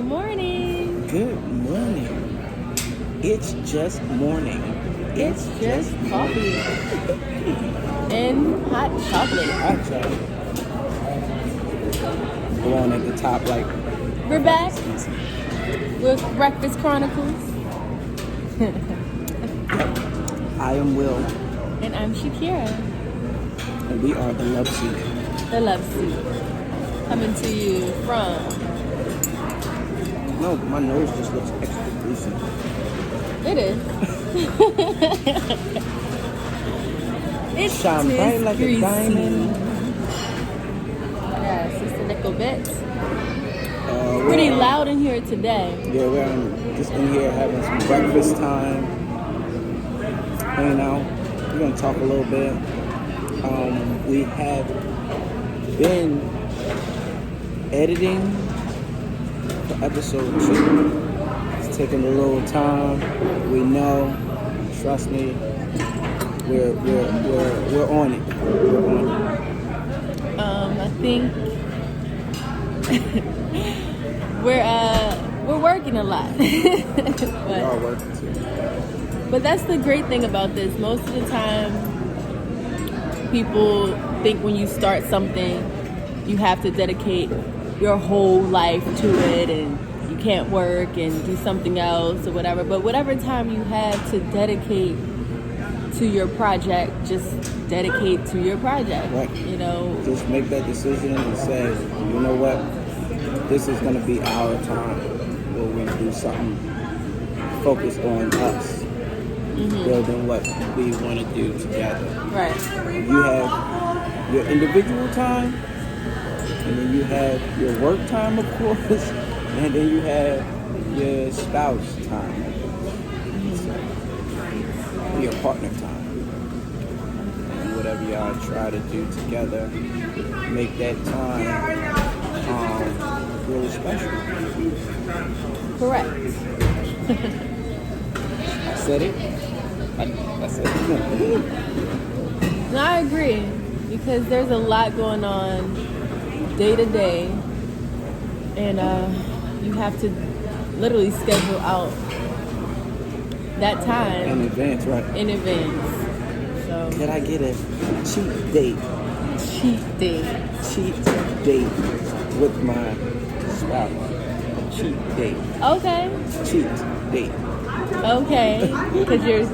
Good morning. Good morning. It's just morning. It's just coffee and hot chocolate. Hot chocolate. Go on at the top like We're back with Breakfast Chronicles. I am Will, And I'm Shakira, and we are the Love Seat. the Love Seat. Coming to you from... No, my nose just looks extra greasy. It is. It Shine is bright like greasy. a diamond. Yes, it's a little bit. We're Pretty loud in here today. Yeah, we're just in here having some breakfast time. Hanging out. We're gonna talk a little bit. We have been editing for episode 2. It's taking a little time. We know. Trust me. We're on it. We're on it. I think we're working a lot. We are working too. But that's the great thing about this. Most of the time, people think when you start something, you have to dedicate your whole life to it and you can't work and do something else or whatever. But whatever time you have to dedicate to your project, just dedicate to your project. Right. You know, Just make that decision and say, you know what? This is going to be our time where we do something focused on us, building what we want to do together. right. You have your individual time, and then you have your work time, of course, and then you have your spouse time, your partner time. And whatever y'all try to do together, make that time really special. Correct. I said it. I said it. No, I agree, because there's a lot going on day to day, and you have to literally schedule out that time In advance, right? in advance. So Could I get a cheat date? cheat day. Cheat date with my spouse. Cheat date. Okay, Cheat date. okay, because you're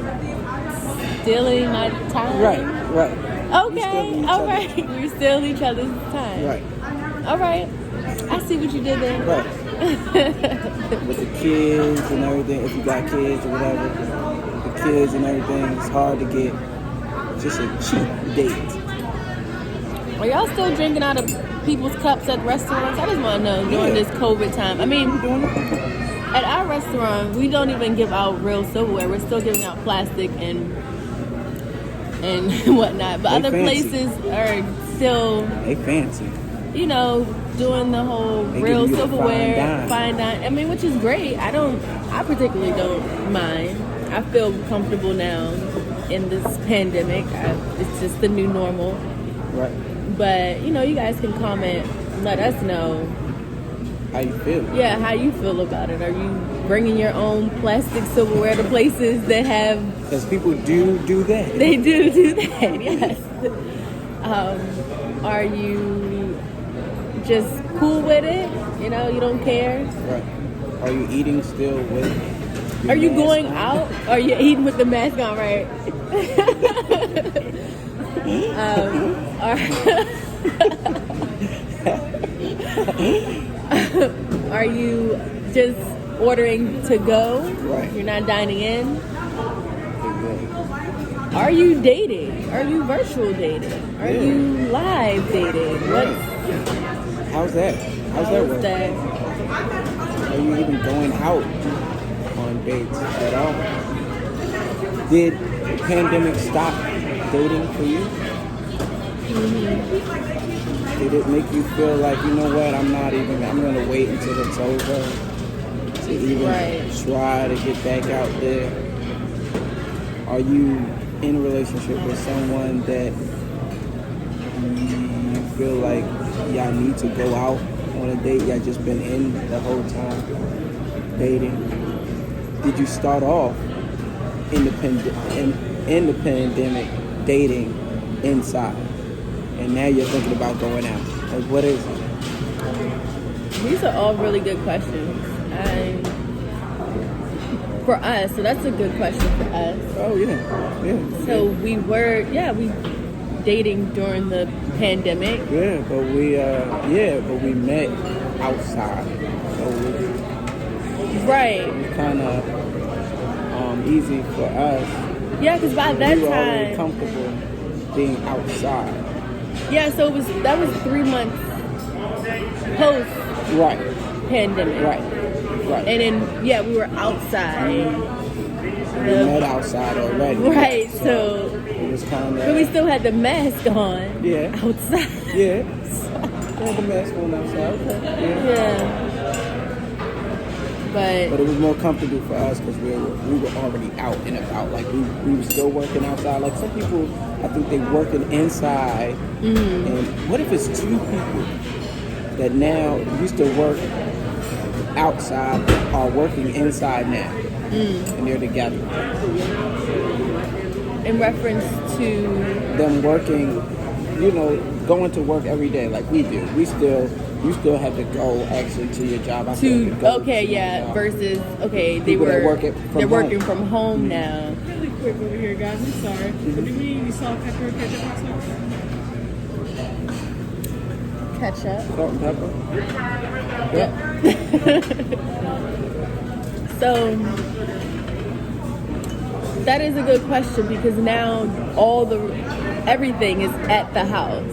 stealing my time. Right. Okay, all right. We're stealing each other's time. Right. All right. I see what you did there. Right. With the kids and everything, if you got kids or whatever, the kids and everything, it's hard to get just a cheap date. Are y'all still drinking out of people's cups at restaurants? I just want to know during this COVID time. I mean, at our restaurant, we don't even give out real silverware. We're still giving out plastic and whatnot. But They other fancy. places are still, They fancy. you know, doing the whole They real give you the silverware, fine dine. I mean, which is great. I particularly don't mind. I feel comfortable now in this pandemic. It's just the new normal. Right. But, you know, you guys can comment, let us know, How you feel? yeah, how you feel about it. Are you bringing your own plastic silverware to places that have... Because people do that. They do that, yes. Are you just cool with it? You know, you don't care? Right. Are you eating still with? your Are you mask going on? out? Or are you eating with the mask on, right? Are you just ordering to go? Right. You're not dining in? Exactly. Are you dating? Are you virtual dating? Are Yeah. you live dating? How's that? How's that work? that? Are you even going out on dates at all? Did the pandemic stop dating for you? Did it make you feel like, you know what, I'm going to wait until it's over to even try to get back out there? Are you in a relationship with someone that you feel like y'all need to go out on a date? Y'all just been in the whole time dating? Did you start off in the pandemic dating inside, and now you're thinking about going out? Like, what is it? These are all really good questions. For us, so that's a good question for us. Oh yeah. So we dating during the pandemic. Yeah, but we met outside, so Right. it was kind of easy for us. Yeah, because by that We were already time, comfortable being outside. yeah. So that was 3 months post Right, pandemic. right. And then we were outside. We met outside already. Right. So it was kind but we of. still had the mask on. Yeah. Outside. Yeah. Yeah, the mask on outside. Okay. Yeah. But it was more comfortable for us because we were already out and about. Like we were still working outside. Like some people, I think they working inside. Mm-hmm. And what if it's two people that now used to work outside are working inside now, and they're together? In reference to Them working, going to work every day like we do. You still have to go actually to your job. I still have to go to my job. versus they People that were work from they're home. working from home now. Really quick over here, guys. I'm sorry. What do you mean you saw pepper and ketchup hot sauce? Ketchup. Salt and pepper. Yep. So that is a good question because now everything is at the house.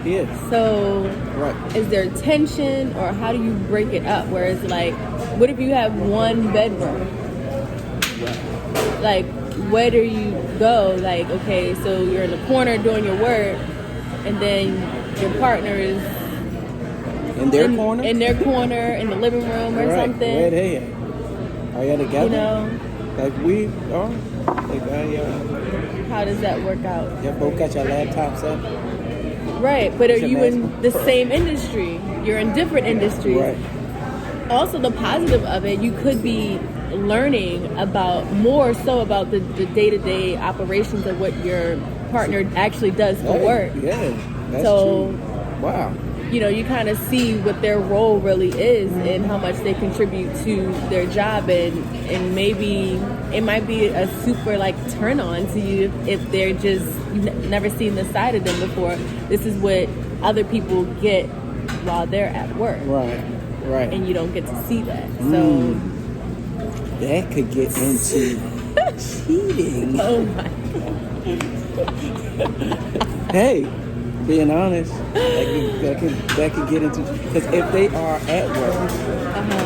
Yeah. So Right. is there tension or how do you break it up? Whereas like, what if you have one bedroom? Like, where do you go? Like, okay, so you're in the corner doing your work, and then your partner is In their corner. in their corner in the living room or Right. something. Where they at? Are you together? You know, Like we are. Like how does that work out? y'all both got your laptops up. Right, but are Your you in mask- the same industry? You're in different industries. Right. Also, the positive of it, you could be learning more so about the day-to-day operations of what your partner actually does for Hey, work. Yeah. That's So- true. Wow. You kind of see what their role really is and how much they contribute to their job, and maybe it might be a super like turn on to you if they're just you've never seen this side of them before. This is what other people get while they're at work, Right. Right. and you don't get to see that. So, That could get into cheating. oh my, Hey, being honest, that could get into, because if they are at work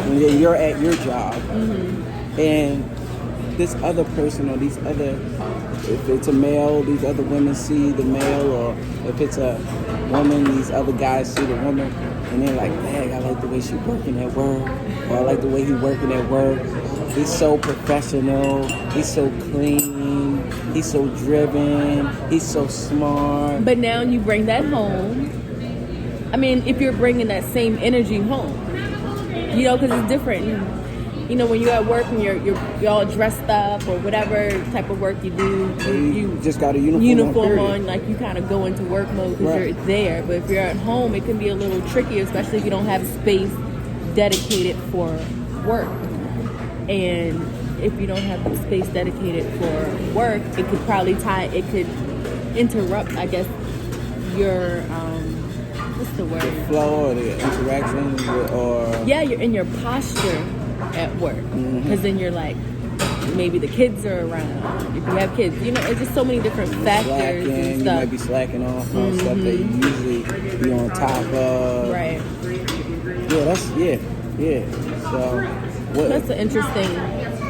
and then you're at your job, and this other person or these other, if it's a male, these other women see the male, or if it's a woman, these other guys see the woman, and they're like, dang, I like the way she's working at work, or I like the way he's working at work. He's so professional. He's so clean. He's so driven. He's so smart. but now you bring that home. I mean, if you're bringing that same energy home, because it's different. When you're at work and you're all dressed up or whatever type of work you do, You just got a uniform on, like you kind of go into work mode because Right. you're there. But if you're at home, it can be a little tricky, especially if you don't have space dedicated for work. And if you don't have the space dedicated for work, it could probably interrupt, I guess, your what's the word? flow or the interaction or Yeah, you're in your posture at work because then you're like, maybe the kids are around. If you have kids, it's just so many different factors slacking. and You stuff. might be slacking off on stuff that you usually be on top of. Right. Yeah. So what? That's an interesting.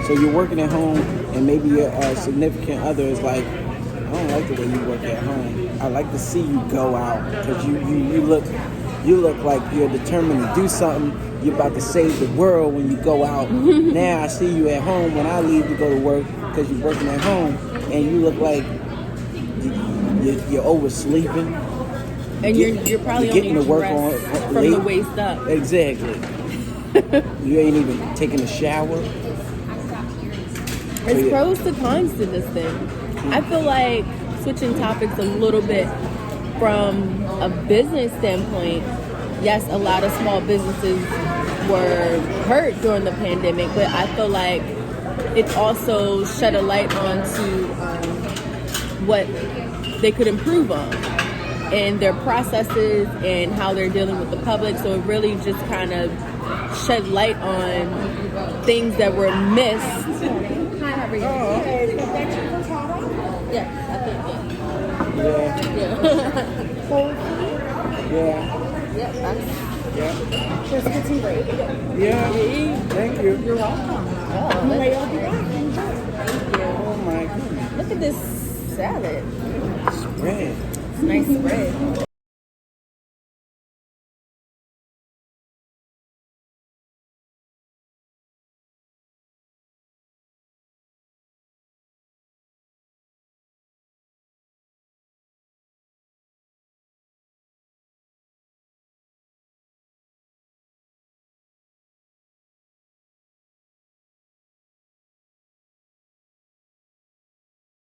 So you're working at home, and maybe your significant other is like, I don't like the way you work at home. I like to see you go out because you look like you're determined to do something. You're about to save the world when you go out. Now I see you at home when I leave to go to work because you're working at home, and you look like you're oversleeping. And you're probably getting only to work dressed. From late. the waist up. Exactly. You ain't even taking a shower. There's pros to cons to this thing. I feel like switching topics a little bit from a business standpoint, yes, a lot of small businesses were hurt during the pandemic, but I feel like it also shed a light onto what they could improve on and their processes and how they're dealing with the public. So it really just kind of shed light on things that were missed. Hi, how are you? Yes, I think Yeah. yeah. Yeah. Yep, that's Yeah. just getting great. Yeah. Thank you. You're welcome. Oh, thank you. Oh my goodness. Look at this salad. Spread. It's a nice spread.